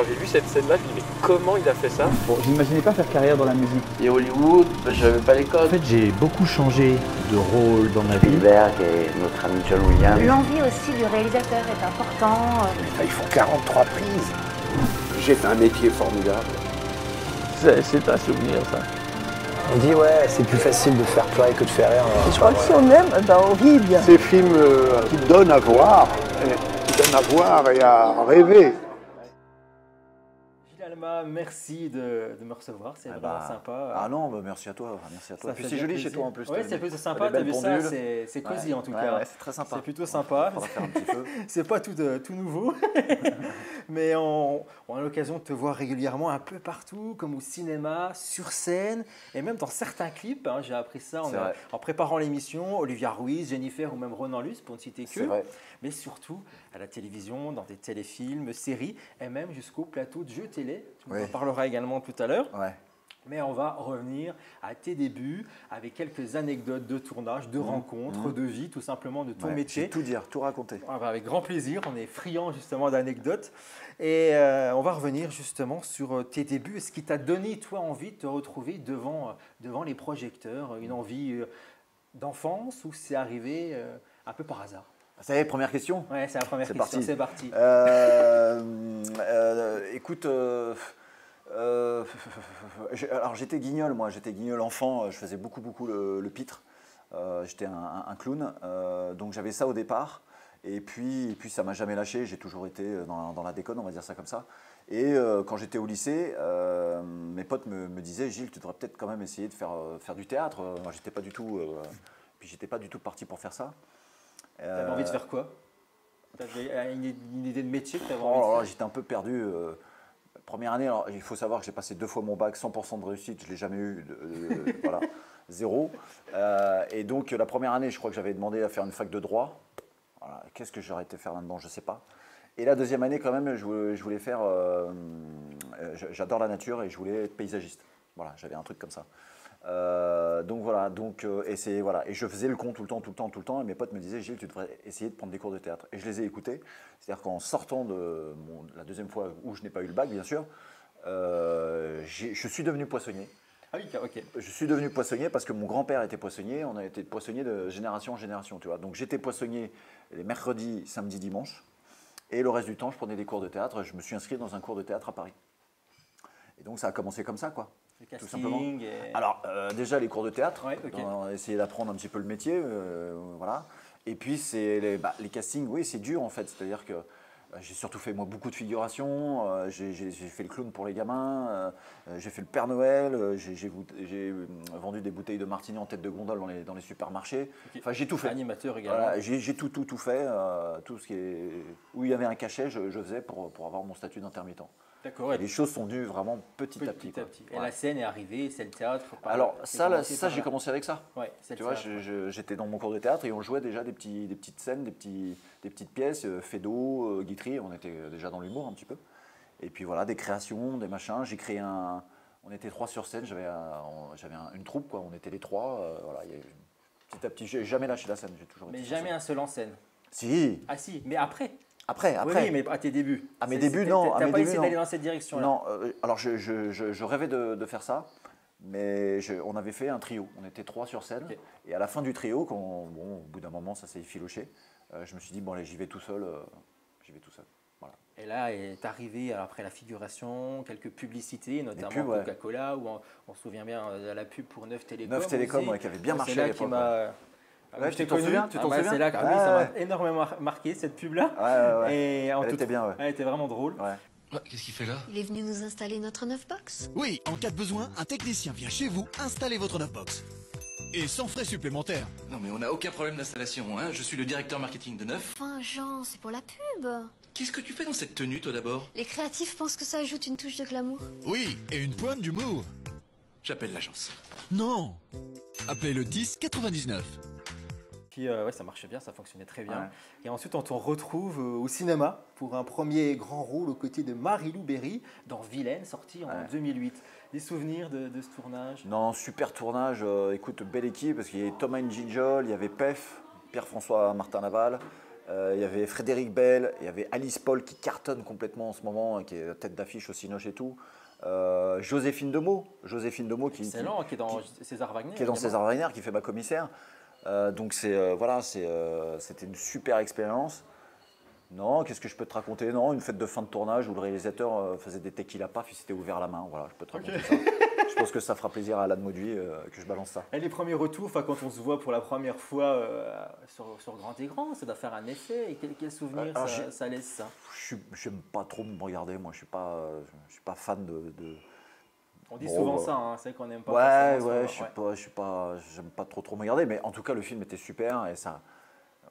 quand j'ai vu cette scène-là, je me dis mais comment il a fait ça? Bon, j'imaginais pas faire carrière dans la musique. Et Hollywood, je n'avais pas les En codes. fait, j'ai beaucoup changé de rôle dans ma vie. Spielberg et notre ami John Williams. L'envie aussi du réalisateur est important. Il faut 43 prises. J'ai fait un métier formidable. C'est un souvenir, ça. On dit ouais, c'est plus facile de faire pleurer que de faire rire. Je crois que si on aime, ben on rit bien. Ces films qui donnent à voir, et à rêver. Gilles Alma, merci de me recevoir, c'est vraiment sympa. Ah non, bah merci à toi. Merci à toi. Puis c'est joli chez toi en plus. Oui, c'est plutôt sympa, tu as vu ça, c'est cosy en tout cas. Ouais, c'est très sympa. C'est plutôt sympa. C'est pas tout nouveau. Mais on a l'occasion de te voir régulièrement un peu partout, comme au cinéma, sur scène, et même dans certains clips. Hein, j'ai appris ça en préparant l'émission. Olivia Ruiz, Jennifer ou même Ronan Luce, pour ne citer que. C'est vrai. Mais surtout à la télévision, dans des téléfilms, séries, et même jusqu'au plateau de jeux télé. Tu en parleras également tout à l'heure. Ouais. Mais on va revenir à tes débuts avec quelques anecdotes de tournage, de rencontres, de vie, tout simplement de ton métier. Tout dire, tout raconter. Avec grand plaisir, on est friand justement d'anecdotes. Et on va revenir justement sur tes débuts. Ce qui t'a donné, toi, envie de te retrouver devant les projecteurs, une envie d'enfance ou c'est arrivé un peu par hasard? Ça y est, première question? Ouais, c'est la première question, c'est parti. Écoute, alors j'étais guignol, moi, j'étais guignol enfant, je faisais beaucoup le pitre. J'étais un clown, donc j'avais ça au départ. Et puis ça m'a jamais lâché, j'ai toujours été dans la déconne, on va dire ça comme ça. Et quand j'étais au lycée, mes potes me disaient « Gilles, tu devrais peut-être quand même essayer de faire du théâtre ». Moi, j'étais pas du tout parti pour faire ça. T'avais envie de faire quoi? T'avais une idée de métier que t'avais envie de faire? J'étais un peu perdu. Première année, alors, il faut savoir que j'ai passé 2 fois mon bac, 100% de réussite, je ne l'ai jamais eu, voilà, 0. Et donc la première année, je crois que j'avais demandé à faire une fac de droit. Voilà. Qu'est-ce que j'aurais été faire là-dedans, je ne sais pas. Et la deuxième année, quand même, je voulais faire... j'adore la nature et je voulais être paysagiste. Voilà, j'avais un truc comme ça. Donc voilà, et je faisais le con tout le temps, et mes potes me disaient « Gilles, tu devrais essayer de prendre des cours de théâtre ». Et je les ai écoutés, c'est-à-dire qu'en sortant de la deuxième fois où je n'ai pas eu le bac, bien sûr, je suis devenu poissonnier. Ah oui, ok. Je suis devenu poissonnier parce que mon grand-père était poissonnier, on a été poissonnier de génération en génération, tu vois. Donc j'étais poissonnier les mercredis, samedis, dimanches, et le reste du temps, je prenais des cours de théâtre, je me suis inscrit dans un cours de théâtre à Paris. Et donc ça a commencé comme ça, quoi. Tout simplement. Alors déjà les cours de théâtre, on a essayé d'apprendre un petit peu le métier, voilà. Et puis c'est les castings, oui c'est dur en fait, c'est-à-dire que j'ai surtout fait moi beaucoup de figurations, j'ai fait le clown pour les gamins, j'ai fait le Père Noël, j'ai vendu des bouteilles de martini en tête de gondole dans les supermarchés. Enfin j'ai tout fait. Animateur également. Voilà, j'ai tout fait, tout ce qui est où il y avait un cachet, je faisais pour avoir mon statut d'intermittent. D'accord. Les choses sont venues vraiment petit à petit. Et la scène est arrivée, c'est le théâtre. Alors ça j'ai commencé avec ça. Ouais, tu vois, j'étais dans mon cours de théâtre et on jouait déjà des petites scènes, des petites pièces, Fédo, Guitry, on était déjà dans l'humour un petit peu. Et puis voilà, des créations, des machins. J'ai créé on était 3 sur scène, j'avais une troupe, quoi. On était les 3. Voilà, petit à petit, j'ai jamais lâché la scène. J'ai toujours. Mais jamais un seul en scène. Si. Ah si, mais après. Après. Oui, mais à tes débuts. À mes débuts, non. Tu n'as pas essayé d'aller dans cette direction-là? Non, alors je rêvais de faire ça, mais on avait fait un trio. On était 3 sur scène. Okay. Et à la fin du trio, au bout d'un moment, ça s'est effiloché, je me suis dit, bon, allez, j'y vais tout seul. Voilà. Et là est arrivé, après la figuration, quelques publicités, notamment Coca-Cola, où on se souvient bien de la pub pour Neuf Télécom. Neuf Télécom, qui avait bien marché à l'époque. Tu t'en souviens? C'est là, ça m'a énormément marqué cette pub-là. Ouais. Et elle était bien, elle était vraiment drôle. Ouais. Qu'est-ce qu'il fait là? Il est venu nous installer notre Neufbox. Oui, en cas de besoin, un technicien vient chez vous installer votre Neufbox. Et sans frais supplémentaires. Non mais on n'a aucun problème d'installation, hein. Je suis le directeur marketing de Neuf. Enfin, Jean, c'est pour la pub. Qu'est-ce que tu fais dans cette tenue, toi, d'abord? Les créatifs pensent que ça ajoute une touche de glamour. Oui, et une pointe d'humour. J'appelle l'agence. Non. Appelez le 10 99. Puis ça marchait bien, ça fonctionnait très bien. Ouais. Et ensuite, on te retrouve au cinéma pour un premier grand rôle aux côtés de Marie-Lou Berry dans Vilaine, sorti en 2008. Des souvenirs de ce tournage? Non, super tournage. Écoute, belle équipe, parce qu'il y avait Thomas N'Gijol, il y avait Pef, Pierre-François Martin Laval, Il y avait Frédéric Bell, il y avait Alice Paul qui cartonne complètement en ce moment, qui est tête d'affiche au Cinoche et tout. Joséphine Demeaux qui est dans César Wagner. Qui est dans César Wagner, qui fait ma commissaire. Donc c'était une super expérience. Non, qu'est-ce que je peux te raconter? Non, une fête de fin de tournage où le réalisateur faisait des tequila paf, il s'était ouvert la main. Voilà, je peux te raconter ça. Je pense que ça fera plaisir à Alain Mauduit que je balance ça. Et les premiers retours, quand on se voit pour la première fois sur grand écran, ça doit faire un effet. Et quel souvenir ça laisse ça? Je n'aime pas trop me regarder, moi je suis pas fan de... On dit souvent ça, hein, c'est qu'on n'aime pas. Ouais, j'aime pas trop me regarder, mais en tout cas le film était super et ça...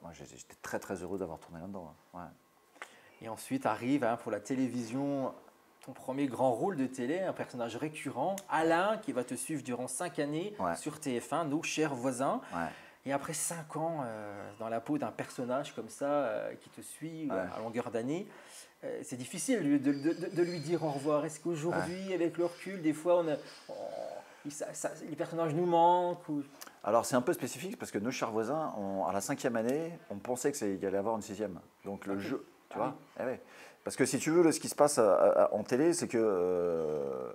Moi, j'étais très très heureux d'avoir tourné là-dedans. Ouais. Et ensuite arrive pour la télévision ton premier grand rôle de télé, un personnage récurrent, Alain, qui va te suivre durant 5 années sur TF1, nos chers voisins. Ouais. Et après 5 ans dans la peau d'un personnage comme ça qui te suit à longueur d'année, c'est difficile de lui dire au revoir. Est-ce qu'aujourd'hui, avec le recul, des fois, les personnages nous manquent Alors c'est un peu spécifique parce que nos chers voisins, à la 5e année, on pensait qu'il y allait avoir une 6e. Donc le jeu, tu vois Parce que si tu veux, ce qui se passe en télé, c'est que...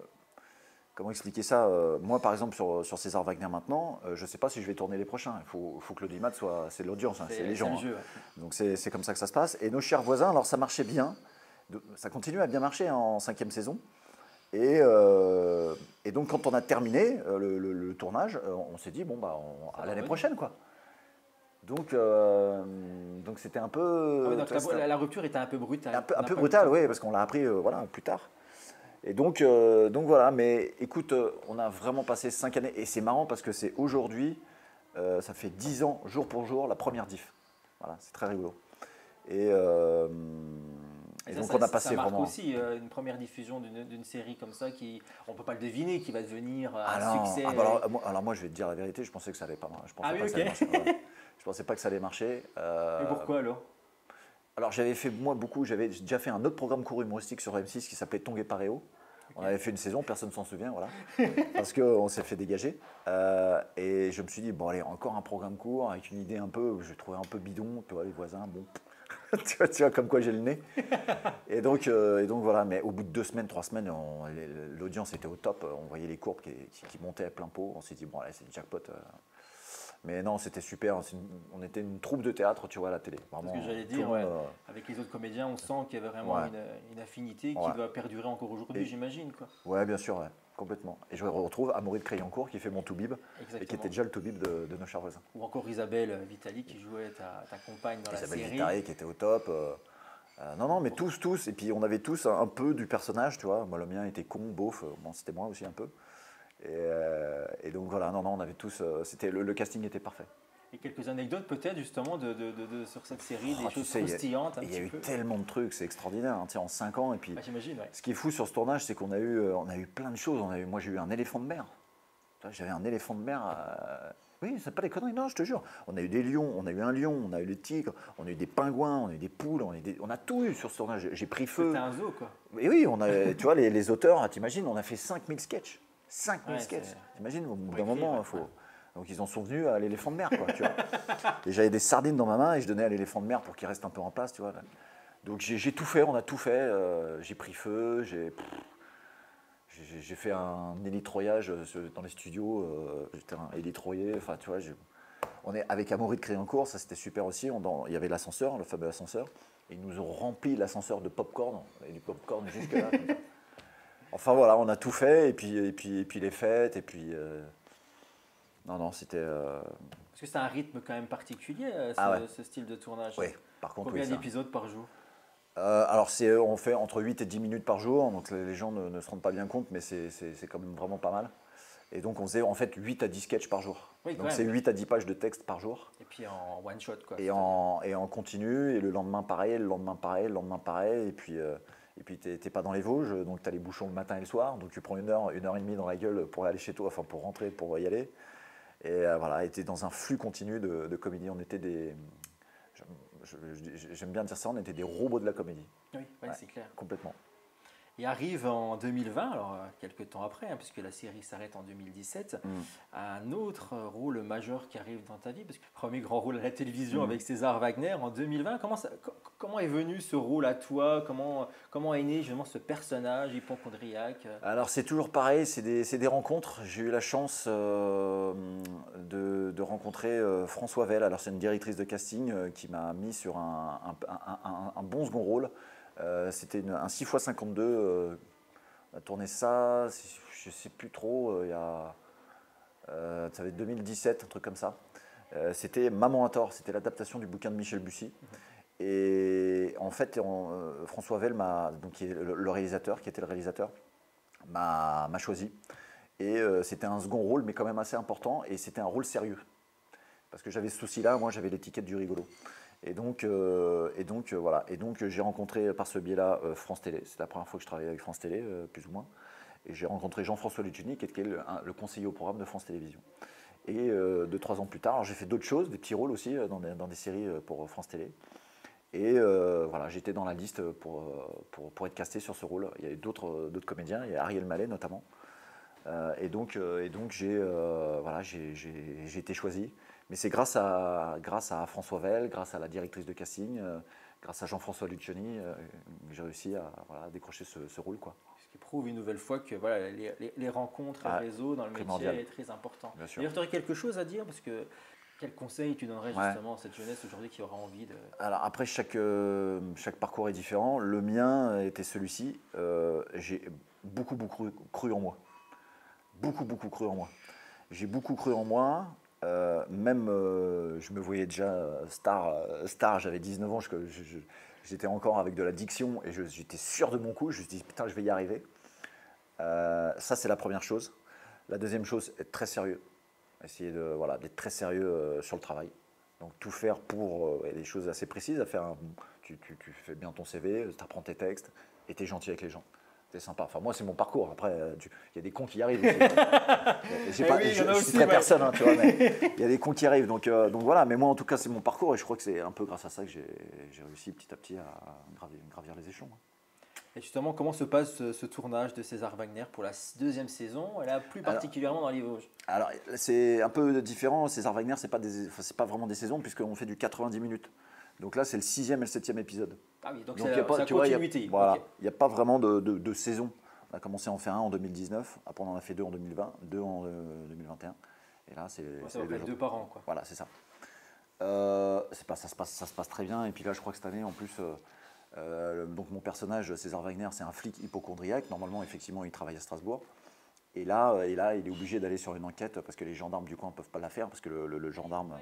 comment expliquer ça? Moi par exemple sur César Wagner maintenant, je ne sais pas si je vais tourner les prochains. Il faut que l'audimat soit... C'est l'audience, c'est les gens. Jeu, Donc c'est comme ça que ça se passe. Et nos chers voisins, alors ça marchait bien. Ça continue à bien marcher en 5e saison. Et donc, quand on a terminé le tournage, on s'est dit, bon, à l'année prochaine, quoi. Donc c'était un peu... la rupture était un peu brutale. Un peu brutale, oui, parce qu'on l'a appris plus tard. Et donc voilà, mais écoute, on a vraiment passé 5 années. Et c'est marrant parce que c'est aujourd'hui, ça fait 10 ans, jour pour jour, la première diff. Voilà, c'est très rigolo. Et donc on a passé ça marque vraiment... aussi une première diffusion d'une série comme ça on ne peut pas le deviner, qui va devenir un succès. Alors moi je vais te dire la vérité, je pensais que ça allait pas marcher. Je pensais pas que ça allait marcher. Et pourquoi alors? Alors j'avais déjà fait un autre programme court humoristique sur M6 qui s'appelait Tongue et Paréo. On avait fait une saison, personne ne s'en souvient, voilà, parce qu'on s'est fait dégager. Et je me suis dit, bon allez, encore un programme court avec une idée je trouvais un peu bidon, tu vois, les voisins, bon... tu vois comme quoi j'ai le nez. Et donc voilà, mais au bout de 2 semaines, 3 semaines, l'audience était au top. On voyait les courbes qui montaient à plein pot. On s'est dit, bon, allez, c'est le jackpot. Mais non, c'était super. On était une troupe de théâtre, tu vois, à la télé. Vraiment, ce que j'allais dire, avec les autres comédiens, on sent qu'il y avait vraiment une affinité qui doit perdurer encore aujourd'hui, j'imagine. Ouais, bien sûr, complètement. Et je retrouve Amaury de Créancourt qui fait mon Toubib et qui était déjà le Toubib de nos chers voisins. Ou encore Isabelle Vitali qui jouait ta compagne dans la série. Isabelle Vitali qui était au top. Non, mais tous. Et puis on avait tous un peu du personnage, tu vois. Moi, le mien était con, beauf. Bon, c'était moi aussi un peu. Et donc voilà, non, on avait tous. Le casting était parfait. Et quelques anecdotes peut-être justement sur cette série, des choses croustillantes. Il y a eu tellement de trucs, c'est extraordinaire, hein, en 5 ans. Et puis, j'imagine, ce qui est fou sur ce tournage, c'est qu'on a eu plein de choses. Moi, j'ai eu un éléphant de mer. J'avais un éléphant de mer. Oui, c'est pas des conneries, non, je te jure. On a eu des lions, on a eu un lion, on a eu le tigre, on a eu des pingouins, on a eu des poules, on a tout eu sur ce tournage. J'ai pris feu. C'était un zoo, quoi. Et oui, tu vois, les auteurs, t'imagines, on a fait 5000 sketchs. 5000 sketchs. T'imagines, au bout d'un moment, il faut... Donc ils en sont venus à l'éléphant de mer, quoi, tu vois. Et j'avais des sardines dans ma main et je donnais à l'éléphant de mer pour qu'il reste un peu en place, tu vois. Donc j'ai tout fait, on a tout fait. J'ai pris feu, j'ai fait un hélitroyage dans les studios. J'étais un hélitroyé, enfin tu vois. On est avec Amaury de Créancourt, ça c'était super aussi. Il y avait l'ascenseur, le fameux ascenseur. Et ils nous ont rempli l'ascenseur de pop-corn, et du pop-corn jusque là. Enfin voilà, on a tout fait, et puis les fêtes, et puis... Non, c'était... Parce que c'est un rythme quand même particulier, ce style de tournage. Oui, par contre, combien d'épisodes par jour? Alors, on fait entre 8 et 10 minutes par jour, donc les gens ne se rendent pas bien compte, mais c'est quand même vraiment pas mal. Et donc, on faisait en fait 8 à 10 sketchs par jour. Oui, donc, c'est 8 à 10 pages de texte par jour. Et puis en one shot, quoi. Et en continu, et le lendemain pareil, le lendemain pareil, le lendemain pareil, et puis t'es pas dans les Vosges, donc tu as les bouchons le matin et le soir, donc tu prends 1 heure et demie dans la gueule pour aller chez toi, enfin pour rentrer, pour y aller. Et voilà, était dans un flux continu de comédie. On était j'aime bien dire ça, on était des robots de la comédie. Oui, c'est clair. Complètement. Et arrive en 2020, alors quelques temps après, hein, puisque la série s'arrête en 2017, un autre rôle majeur qui arrive dans ta vie, parce que le premier grand rôle à la télévision avec César Wagner en 2020. Comment est venu ce rôle à toi? Comment est né justement ce personnage hypocondriaque? Alors c'est toujours pareil, c'est des rencontres. J'ai eu la chance de rencontrer François Vell. Alors c'est une directrice de casting qui m'a mis sur un bon second rôle. C'était un 6x52, on a tourné ça, je ne sais plus trop, ça va être 2017, un truc comme ça. C'était Maman à tort, c'était l'adaptation du bouquin de Michel Bussy. Et en fait, François Vell, qui est le réalisateur, qui était le réalisateur, m'a choisi. Et c'était un second rôle, mais quand même assez important, et c'était un rôle sérieux. Parce que j'avais ce souci-là, moi j'avais l'étiquette du rigolo. Et donc voilà. Et donc j'ai rencontré par ce biais-là France Télé. C'est la première fois que je travaillais avec France Télé, plus ou moins. Et j'ai rencontré Jean-François Lucchini, qui était le conseiller au programme de France Télévisions. Et 2-3 ans plus tard, j'ai fait d'autres choses, des petits rôles aussi dans des séries pour France Télé. Et voilà, j'étais dans la liste pour être casté sur ce rôle. Il y avait d'autres comédiens, il y a Ariel Mallet notamment. Et donc j'ai été choisi. Mais c'est grâce à François Vell, grâce à la directrice de casting, grâce à Jean-François Lucchini, que j'ai réussi à décrocher ce rôle, quoi. Ce qui prouve une nouvelle fois que voilà, les rencontres, le réseau dans le métier est très important. D'ailleurs, tu aurais quelque chose à dire, parce que quel conseil tu donnerais justement à cette jeunesse aujourd'hui qui aura envie de... Alors après, chaque parcours est différent. Le mien était celui-ci. J'ai beaucoup cru en moi. Beaucoup cru en moi. J'ai beaucoup cru en moi. Je me voyais déjà star, j'avais 19 ans, j'étais encore avec de la diction et j'étais sûr de mon coup, je me suis dit putain je vais y arriver. Ça c'est la première chose. La deuxième chose, être très sérieux, essayer d'être très sérieux sur le travail. Donc tout faire pour des choses assez précises à faire. Tu fais bien ton CV, tu apprends tes textes et tu es gentil avec les gens. C'est sympa. Enfin, moi, c'est mon parcours. Après, il y a des cons qui y arrivent. Je suis très personne, hein, tu vois, mais il y a des cons qui arrivent. Donc voilà, mais moi, en tout cas, c'est mon parcours et je crois que c'est un peu grâce à ça que j'ai réussi petit à petit à gravir les échelons. Et justement, comment se passe ce tournage de César Wagner pour la deuxième saison, et là plus particulièrement dans les Vosges? Alors, c'est un peu différent. César Wagner, c'est pas vraiment des saisons puisqu'on fait du 90 minutes. Donc là, c'est le 6e et le 7e épisode. Ah oui, donc c'est la continuité. Voilà, il n'y a pas vraiment de saison. On a commencé à en faire un en 2019, après on en a fait 2 en 2020, 2 en 2021. Et là, c'est les 2 par an, quoi. Voilà, c'est ça. Ça se passe très bien. Et puis là, je crois que cette année, en plus, donc mon personnage, César Wagner, c'est un flic hypocondriaque. Normalement, effectivement, il travaille à Strasbourg. Et là, il est obligé d'aller sur une enquête parce que les gendarmes du coin ne peuvent pas la faire parce que le gendarme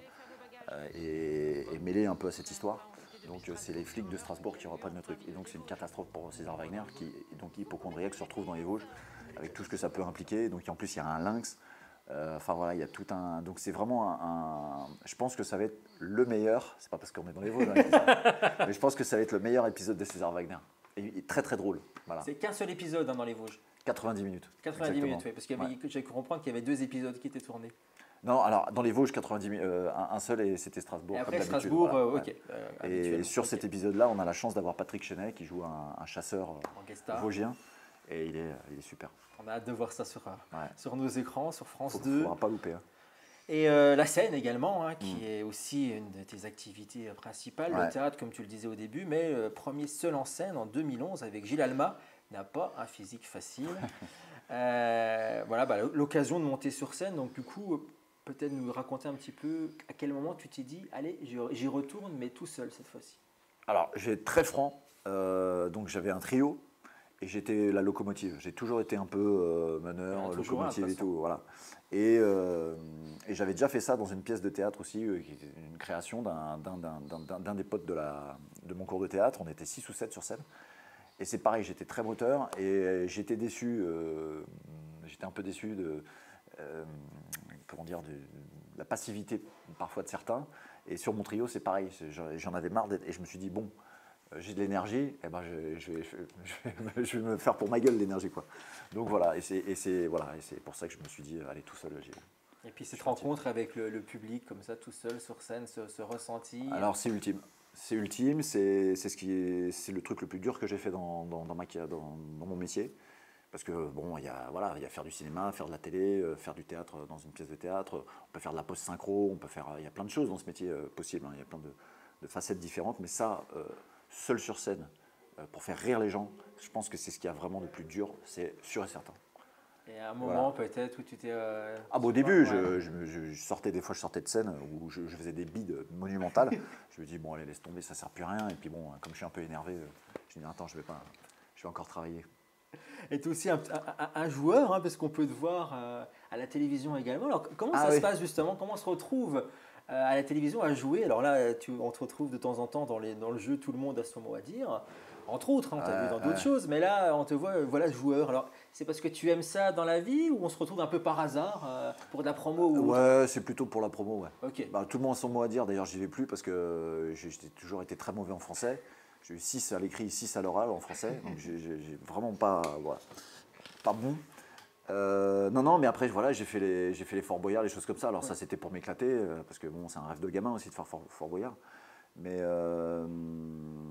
est mêlé un peu à cette histoire. Donc c'est les flics de Strasbourg qui reprennent le truc. Et donc c'est une catastrophe pour César Wagner qui est donc hypocondriaque, se retrouve dans les Vosges avec tout ce que ça peut impliquer. Donc en plus il y a un lynx. Enfin voilà, il y a tout un... Donc c'est vraiment je pense que ça va être le meilleur, c'est pas parce qu'on est dans les Vosges, mais je pense que ça va être le meilleur épisode de César Wagner. Et très très drôle. Voilà. C'est qu'un seul épisode dans les Vosges. 90 minutes. 90 exactement. Minutes, oui, parce que j'ai cru comprendre qu'il y avait 2 épisodes qui étaient tournés. Non, alors dans les Vosges, 90 minutes, un seul et c'était Strasbourg. Et après comme Strasbourg, voilà, ok. Et sur cet épisode-là, on a la chance d'avoir Patrick Chenet qui joue un chasseur vosgien. Et il est super. On a hâte de voir ça sur nos écrans, sur France 2. Il ne faudra pas louper. Hein. Et la scène également, qui est aussi une de tes activités principales, le théâtre comme tu le disais au début, mais premier seul en scène en 2011 avec Gilles Alma, n'a pas un physique facile. Voilà, l'occasion de monter sur scène, donc du coup, peut-être nous raconter un petit peu à quel moment tu t'es dit, allez, j'y retourne, mais tout seul cette fois-ci. Alors, je vais être très franc, donc j'avais un trio. Et j'étais la locomotive. J'ai toujours été un peu meneur, locomotive et tout. Voilà. Et j'avais déjà fait ça dans une pièce de théâtre aussi, qui était une création d'un des potes de mon cours de théâtre. On était 6 ou 7 sur scène. Et c'est pareil, j'étais très moteur et j'étais déçu. J'étais un peu déçu de la passivité parfois de certains. Et sur mon trio, c'est pareil. J'en avais marre et je me suis dit, bon, j'ai de l'énergie, eh ben je vais me faire pour ma gueule l'énergie, quoi. Donc voilà, et c'est pour ça que je me suis dit, allez, tout seul. Et puis cette rencontre avec le public, comme ça, tout seul, sur scène, ce ressenti. Alors c'est ultime. C'est ultime, c'est le truc le plus dur que j'ai fait dans mon métier. Parce que bon, il y a faire du cinéma, faire de la télé, faire du théâtre dans une pièce de théâtre, on peut faire de la post-synchro, il y a plein de choses dans ce métier possible, hein, il y a plein de facettes différentes, mais ça, seul sur scène, pour faire rire les gens, je pense que c'est ce qu'il y a vraiment de plus dur, c'est sûr et certain. Et à un moment peut-être où tu t'es... au début, je sortais des fois, je sortais de scène où je faisais des bides monumentales. Je me dis, bon, allez, laisse tomber, ça sert plus à rien. Et puis bon, comme je suis un peu énervé, je me dis, attends, je vais encore travailler. Et tu es aussi un joueur, hein, parce qu'on peut te voir à la télévision également. Alors comment ça se passe justement? Comment on se retrouve à la télévision à jouer? Alors là, on te retrouve de temps en temps dans le jeu, tout le monde a son mot à dire. Entre autres, on t'a vu dans d'autres choses, mais là, on te voit joueur. Alors, c'est parce que tu aimes ça dans la vie ou on se retrouve un peu par hasard pour de la promo ou Ouais, c'est plutôt pour la promo, ouais. Okay. Tout le monde a son mot à dire, d'ailleurs, j'y vais plus parce que j'ai toujours été très mauvais en français. J'ai eu 6 à l'écrit, 6 à l'oral en français, donc j'ai vraiment pas bon. Non, mais après, voilà, j'ai fait les Fort Boyard, les choses comme ça. Alors ça, c'était pour m'éclater, parce que bon, c'est un rêve de gamin aussi de faire Fort Boyard. Mais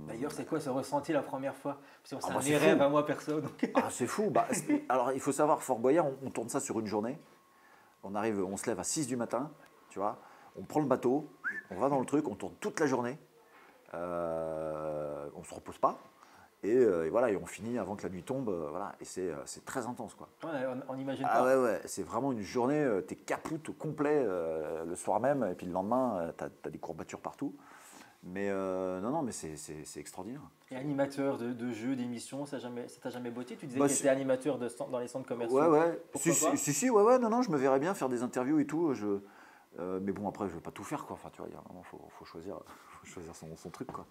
d'ailleurs, c'est quoi ce ressenti la première fois? Parce que c'est un fou. rêve à moi perso. Donc... c'est fou. Alors, il faut savoir, Fort Boyard, on tourne ça sur une journée. On se lève à 6 du matin, tu vois. On prend le bateau, on va dans le truc, on tourne toute la journée. On ne se repose pas. Et voilà, et on finit avant que la nuit tombe. Voilà, et c'est très intense, quoi. Ouais, on n'imagine pas. Ouais, c'est vraiment une journée, t'es capoute au complet le soir même, et puis le lendemain, t'as des courbatures partout. Mais non, mais c'est extraordinaire. Et animateur de jeux, d'émissions, ça t'a jamais botté? Tu disais que tu étais animateur dans les centres commerciaux. Ouais. Non, je me verrais bien faire des interviews et tout. Mais bon, après, je ne veux pas tout faire, quoi. Enfin, tu vois, il y a un moment, faut choisir son truc, quoi.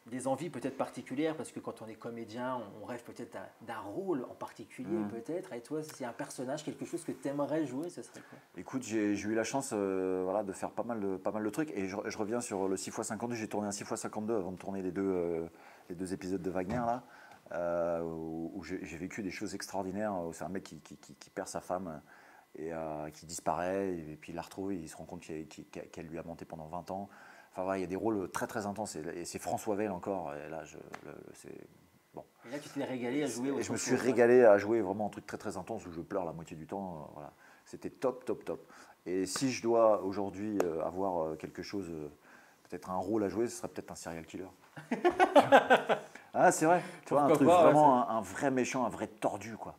Des envies peut-être particulières, parce que quand on est comédien, on rêve peut-être d'un rôle en particulier, peut-être. Et toi, s'il y a un personnage, quelque chose que tu aimerais jouer, ce serait quoi? Écoute, j'ai eu la chance de faire pas mal de trucs. Et je reviens sur le 6x52. J'ai tourné un 6x52 avant de tourner les deux épisodes de Wagner, là, où j'ai vécu des choses extraordinaires. C'est un mec qui perd sa femme et qui disparaît, et puis il la retrouve, et il se rend compte qu'elle lui a menti pendant 20 ans. Enfin voilà, il y a des rôles très très intenses, et c'est François Vell encore, et là, c'est... Bon. Et là, tu t'es régalé à jouer Et je me suis régalé à jouer vraiment un truc très très intense, où je pleure la moitié du temps, voilà. C'était top. Et si je dois aujourd'hui avoir quelque chose, peut-être un rôle à jouer, ce serait peut-être un serial killer. C'est vrai, tu vois, un truc vraiment, un vrai méchant, un vrai tordu, quoi.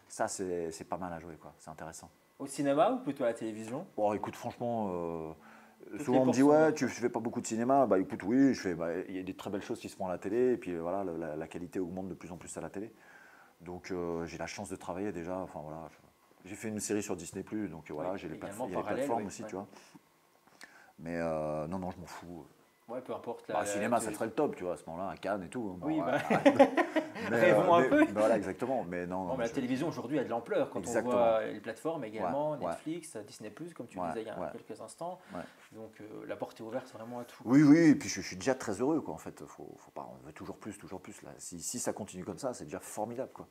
Ça, c'est pas mal à jouer, quoi. C'est intéressant. Au cinéma ou plutôt à la télévision? Bon, écoute, franchement, souvent on me dit, ouais, tu fais pas beaucoup de cinéma. Bah écoute, oui, il y a des très belles choses qui se font à la télé, et puis voilà, la qualité augmente de plus en plus à la télé. Donc j'ai la chance de travailler déjà. Enfin voilà, j'ai fait une série sur Disney+, donc voilà, il y a les plateformes aussi, tu vois. Mais non, je m'en fous. Ouais, peu importe. Le cinéma, ça serait le top, tu vois, à ce moment-là, à Cannes et tout. Bon, oui, rêvons un peu. Voilà, exactement. Mais non, mais la télévision aujourd'hui a de l'ampleur quand on voit les plateformes également, Netflix, Disney+, comme tu disais il y a quelques instants. Donc la porte est ouverte vraiment à tout. Oui, et puis je suis déjà très heureux, quoi. En fait, on veut toujours plus. Là. Si ça continue comme ça, c'est déjà formidable, quoi.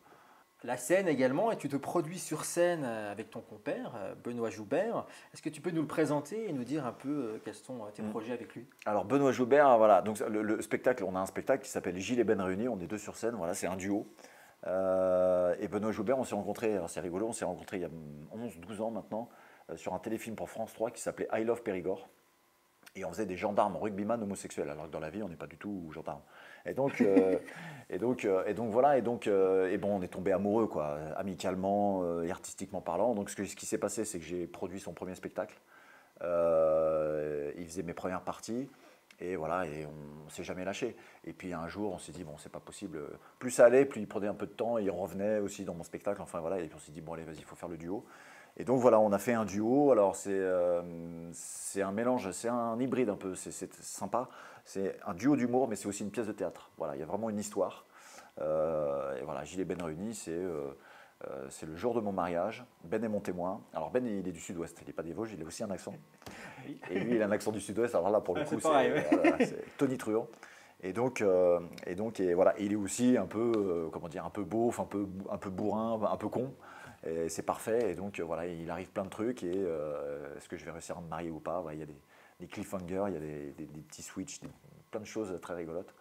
La scène également, et tu te produis sur scène avec ton compère, Benoît Joubert. Est-ce que tu peux nous le présenter et nous dire un peu quels sont tes projets avec lui? Alors Benoît Joubert, voilà, donc le spectacle, on a un spectacle qui s'appelle Gilles et Ben réunis, on est deux sur scène, voilà, c'est un duo. Et Benoît Joubert, on s'est rencontrés, alors c'est rigolo, on s'est rencontrés il y a 11-12 ans maintenant, sur un téléfilm pour France 3 qui s'appelait I Love Périgord. Et on faisait des gendarmes rugbyman homosexuels, alors que dans la vie, on n'est pas du tout gendarme. Et donc voilà, et bon, on est tombé amoureux, quoi, amicalement et artistiquement parlant. Donc ce qui s'est passé, c'est que j'ai produit son premier spectacle. Il faisait mes premières parties, et voilà, et on ne s'est jamais lâché. Et puis un jour, on s'est dit, bon, c'est pas possible. Plus ça allait, plus il prenait un peu de temps, et il revenait aussi dans mon spectacle. Enfin voilà, et puis on s'est dit, bon, allez, vas-y, il faut faire le duo. Et donc voilà, on a fait un duo. Alors c'est un mélange, c'est un hybride un peu, c'est sympa. C'est un duo d'humour, mais c'est aussi une pièce de théâtre. Voilà, il y a vraiment une histoire. Et voilà, Gilles et Ben réunis, c'est le jour de mon mariage. Ben est mon témoin. Alors Ben, il est du Sud-Ouest, il n'est pas des Vosges, il a aussi un accent. Et lui, il a un accent du Sud-Ouest. Alors là, pour le coup, c'est tonitruant. Et voilà, il est aussi un peu, un peu beauf, un peu bourrin, un peu con. Et c'est parfait, et donc voilà, il arrive plein de trucs, et est-ce que je vais réussir à me marier ou pas? Il y a des cliffhangers, il y a des petits switches, des plein de choses très rigolotes.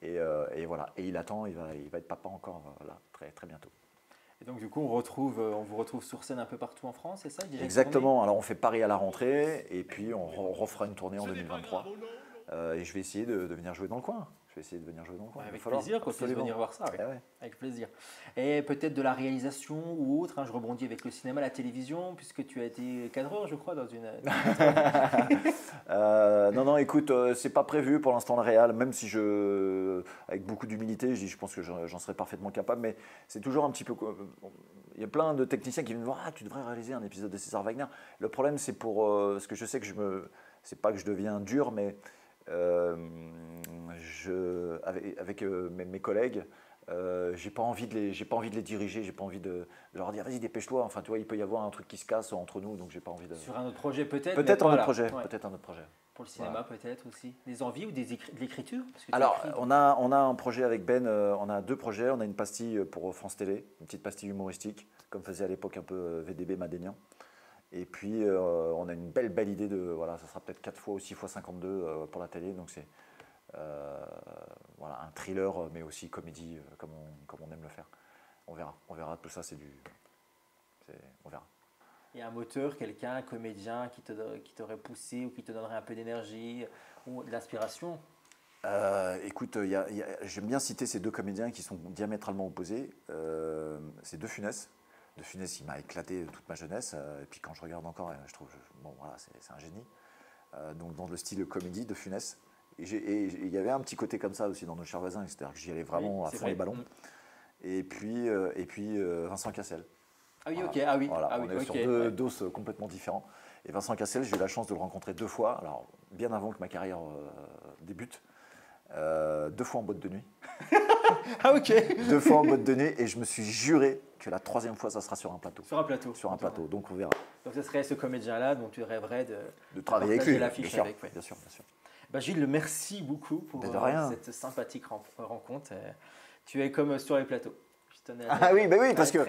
Et voilà. Et il attend, il va être papa encore là, très, très bientôt. Et donc du coup, on vous retrouve sur scène un peu partout en France, c'est ça? Exactement. Alors on fait Paris à la rentrée et puis on refera une tournée en 2023. Et je vais essayer de venir jouer dans le coin. Avec plaisir, qu'on puisse venir voir ça. Ouais. Avec plaisir. Et peut-être de la réalisation ou autre. Je rebondis avec le cinéma, la télévision, puisque tu as été cadreur, je crois, dans une. Non, écoute, c'est pas prévu pour l'instant le réal, même si avec beaucoup d'humilité, je pense que j'en serais parfaitement capable, mais c'est toujours un petit peu. Il y a plein de techniciens qui viennent me voir, tu devrais réaliser un épisode de César Wagner. Le problème, c'est parce que je sais que c'est pas que je deviens dur, mais avec mes collègues, j'ai pas envie de les diriger, j'ai pas envie de leur dire vas-y dépêche-toi. Enfin tu vois, il peut y avoir un truc qui se casse entre nous, donc j'ai pas envie de. Sur un autre projet peut-être. Peut-être un autre projet. Pour le cinéma peut-être aussi. Des envies ou de l'écriture? Alors on a un projet avec Ben, on a 2 projets. On a une pastille pour France Télé, une petite pastille humoristique, comme faisait à l'époque un peu VDB Madénian. Et puis, on a une belle idée ça sera peut-être 4 fois ou 6 fois 52 pour la télé. Donc, c'est un thriller, mais aussi comédie, comme on aime le faire. On verra. Tout ça, on verra. Il y a un moteur, quelqu'un, un comédien qui t'aurait poussé ou qui te donnerait un peu d'énergie ou de l'inspiration? Écoute, j'aime bien citer ces 2 comédiens qui sont diamétralement opposés. C'est De Funès. De Funès, il m'a éclaté toute ma jeunesse. Et puis quand je regarde encore, je trouve, c'est un génie. Donc dans le style comédie, De Funès. Et il y avait un petit côté comme ça aussi dans Nos chers voisins, c'est-à-dire que j'y allais vraiment à fond les ballons. Et puis Vincent Cassel. Ah oui, voilà. Ok, ah oui. Voilà, ah oui, on est sur 2 doses complètement différents. Et Vincent Cassel, j'ai eu la chance de le rencontrer 2 fois, alors bien avant que ma carrière débute. 2 fois en boîte de nuit. Ah ok. 2 fois en boîte de nuit et je me suis juré que la 3e fois ça sera sur un plateau. Sur un plateau. Sur un plateau, donc on verra. Donc ce serait ce comédien-là dont tu rêverais de travailler avec lui. L'affiche avec. Bien sûr. Gilles, merci beaucoup pour cette sympathique rencontre. Tu es comme sur les plateaux. Oui, parce que